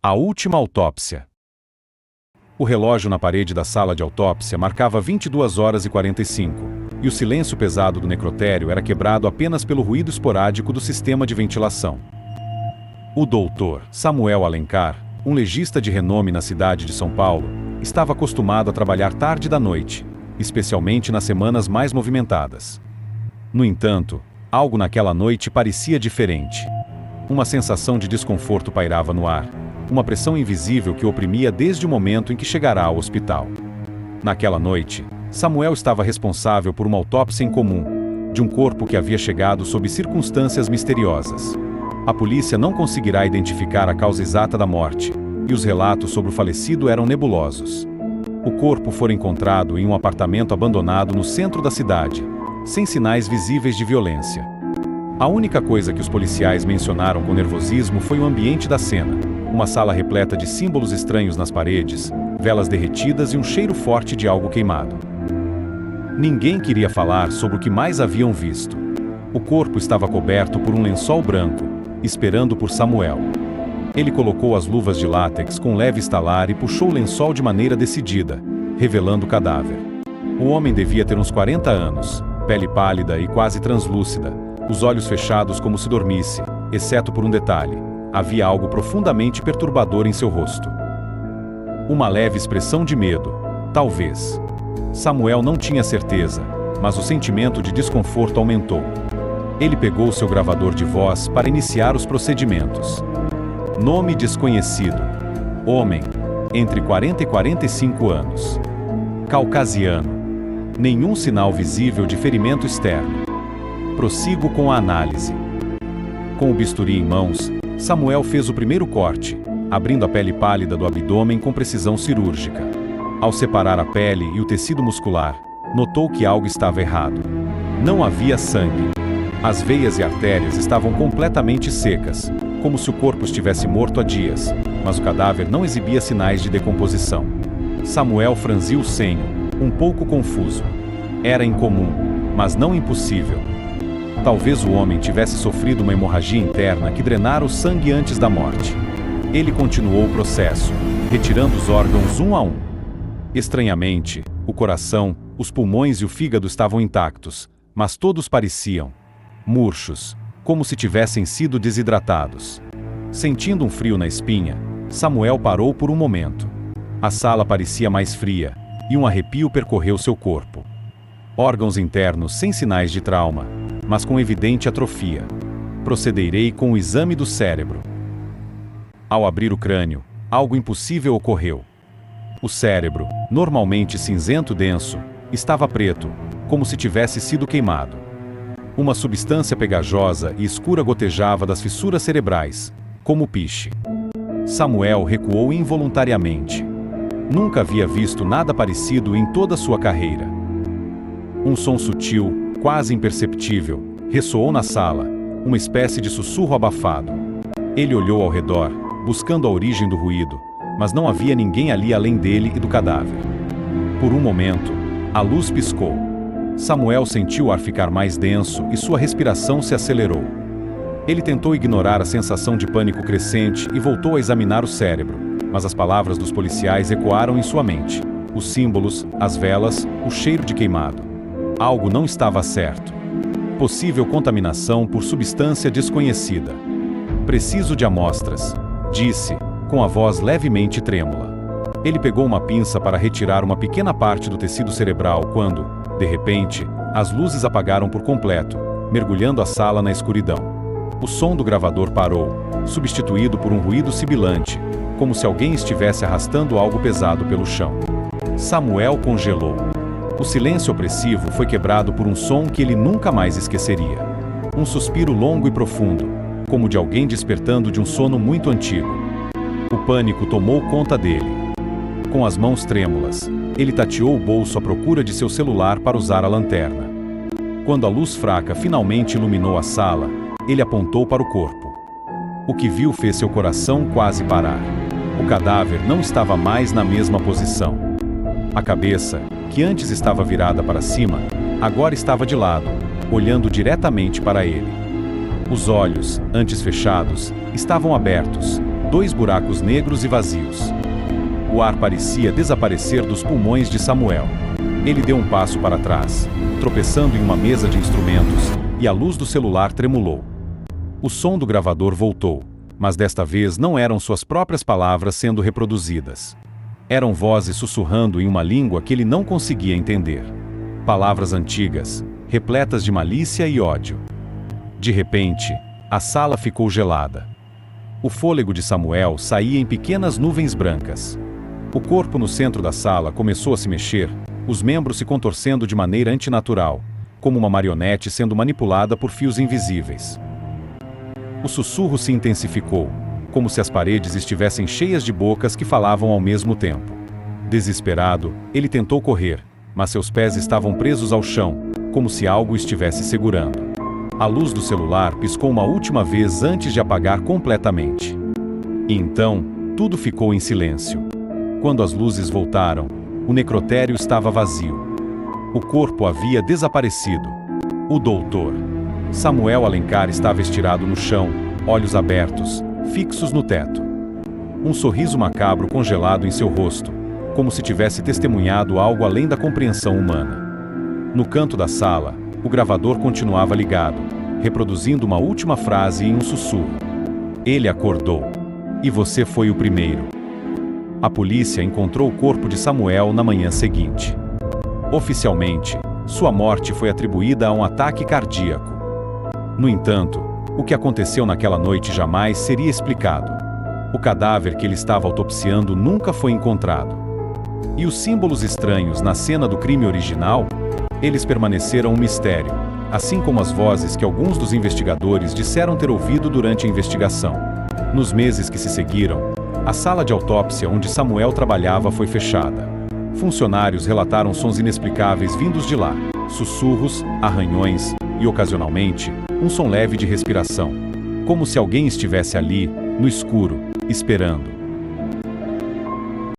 A última autópsia. O relógio na parede da sala de autópsia marcava 22h45, e o silêncio pesado do necrotério era quebrado apenas pelo ruído esporádico do sistema de ventilação. O doutor Samuel Alencar, um legista de renome na cidade de São Paulo, estava acostumado a trabalhar tarde da noite, especialmente nas semanas mais movimentadas. No entanto, algo naquela noite parecia diferente. Uma sensação de desconforto pairava no ar, uma pressão invisível que o oprimia desde o momento em que chegará ao hospital. Naquela noite, Samuel estava responsável por uma autópsia incomum, de um corpo que havia chegado sob circunstâncias misteriosas. A polícia não conseguirá identificar a causa exata da morte, e os relatos sobre o falecido eram nebulosos. O corpo foi encontrado em um apartamento abandonado no centro da cidade, sem sinais visíveis de violência. A única coisa que os policiais mencionaram com nervosismo foi o ambiente da cena, uma sala repleta de símbolos estranhos nas paredes, velas derretidas e um cheiro forte de algo queimado. Ninguém queria falar sobre o que mais haviam visto. O corpo estava coberto por um lençol branco, esperando por Samuel. Ele colocou as luvas de látex com leve estalar e puxou o lençol de maneira decidida, revelando o cadáver. O homem devia ter uns 40 anos, pele pálida e quase translúcida, os olhos fechados como se dormisse, exceto por um detalhe: havia algo profundamente perturbador em seu rosto. Uma leve expressão de medo, talvez. Samuel não tinha certeza, mas o sentimento de desconforto aumentou. Ele pegou seu gravador de voz para iniciar os procedimentos. Nome desconhecido. Homem, entre 40 e 45 anos. Caucasiano. Nenhum sinal visível de ferimento externo. Prossigo com a análise. Com o bisturi em mãos, Samuel fez o primeiro corte, abrindo a pele pálida do abdômen com precisão cirúrgica. Ao separar a pele e o tecido muscular, notou que algo estava errado. Não havia sangue. As veias e artérias estavam completamente secas, como se o corpo estivesse morto há dias, mas o cadáver não exibia sinais de decomposição. Samuel franziu o senho, um pouco confuso. Era incomum, mas não impossível. Talvez o homem tivesse sofrido uma hemorragia interna que drenara o sangue antes da morte. Ele continuou o processo, retirando os órgãos um a um. Estranhamente, o coração, os pulmões e o fígado estavam intactos, mas todos pareciam murchos, como se tivessem sido desidratados. Sentindo um frio na espinha, Samuel parou por um momento. A sala parecia mais fria, e um arrepio percorreu seu corpo. Órgãos internos sem sinais de trauma, mas com evidente atrofia. Procederei com o exame do cérebro. Ao abrir o crânio, algo impossível ocorreu. O cérebro, normalmente cinzento denso, estava preto, como se tivesse sido queimado. Uma substância pegajosa e escura gotejava das fissuras cerebrais, como piche. Samuel recuou involuntariamente. Nunca havia visto nada parecido em toda sua carreira. Um som sutil, quase imperceptível, ressoou na sala, uma espécie de sussurro abafado. Ele olhou ao redor, buscando a origem do ruído, mas não havia ninguém ali além dele e do cadáver. Por um momento, a luz piscou. Samuel sentiu o ar ficar mais denso e sua respiração se acelerou. Ele tentou ignorar a sensação de pânico crescente e voltou a examinar o cérebro, mas as palavras dos policiais ecoaram em sua mente. Os símbolos, as velas, o cheiro de queimado. Algo não estava certo. Possível contaminação por substância desconhecida. Preciso de amostras, disse, com a voz levemente trêmula. Ele pegou uma pinça para retirar uma pequena parte do tecido cerebral quando, de repente, as luzes apagaram por completo, mergulhando a sala na escuridão. O som do gravador parou, substituído por um ruído sibilante, como se alguém estivesse arrastando algo pesado pelo chão. Samuel congelou. O silêncio opressivo foi quebrado por um som que ele nunca mais esqueceria. Um suspiro longo e profundo, como de alguém despertando de um sono muito antigo. O pânico tomou conta dele. Com as mãos trêmulas, ele tateou o bolso à procura de seu celular para usar a lanterna. Quando a luz fraca finalmente iluminou a sala, ele apontou para o corpo. O que viu fez seu coração quase parar. O cadáver não estava mais na mesma posição. A cabeça, que antes estava virada para cima, agora estava de lado, olhando diretamente para ele. Os olhos, antes fechados, estavam abertos, 2 buracos negros e vazios. O ar parecia desaparecer dos pulmões de Samuel. Ele deu um passo para trás, tropeçando em uma mesa de instrumentos, e a luz do celular tremulou. O som do gravador voltou, mas desta vez não eram suas próprias palavras sendo reproduzidas. Eram vozes sussurrando em uma língua que ele não conseguia entender. Palavras antigas, repletas de malícia e ódio. De repente, a sala ficou gelada. O fôlego de Samuel saía em pequenas nuvens brancas. O corpo no centro da sala começou a se mexer, os membros se contorcendo de maneira antinatural, como uma marionete sendo manipulada por fios invisíveis. O sussurro se intensificou, como se as paredes estivessem cheias de bocas que falavam ao mesmo tempo. Desesperado, ele tentou correr, mas seus pés estavam presos ao chão, como se algo o estivesse segurando. A luz do celular piscou uma última vez antes de apagar completamente. E então, tudo ficou em silêncio. Quando as luzes voltaram, o necrotério estava vazio. O corpo havia desaparecido. O doutor Samuel Alencar estava estirado no chão, olhos abertos, fixos no teto. Um sorriso macabro congelado em seu rosto, como se tivesse testemunhado algo além da compreensão humana. No canto da sala, o gravador continuava ligado, reproduzindo uma última frase em um sussurro. Ele acordou. E você foi o primeiro. A polícia encontrou o corpo de Samuel na manhã seguinte. Oficialmente, sua morte foi atribuída a um ataque cardíaco. No entanto, o que aconteceu naquela noite jamais seria explicado. O cadáver que ele estava autopsiando nunca foi encontrado. E os símbolos estranhos na cena do crime original? Eles permaneceram um mistério, assim como as vozes que alguns dos investigadores disseram ter ouvido durante a investigação. Nos meses que se seguiram, a sala de autópsia onde Samuel trabalhava foi fechada. Funcionários relataram sons inexplicáveis vindos de lá, sussurros, arranhões e, ocasionalmente, um som leve de respiração, como se alguém estivesse ali, no escuro, esperando.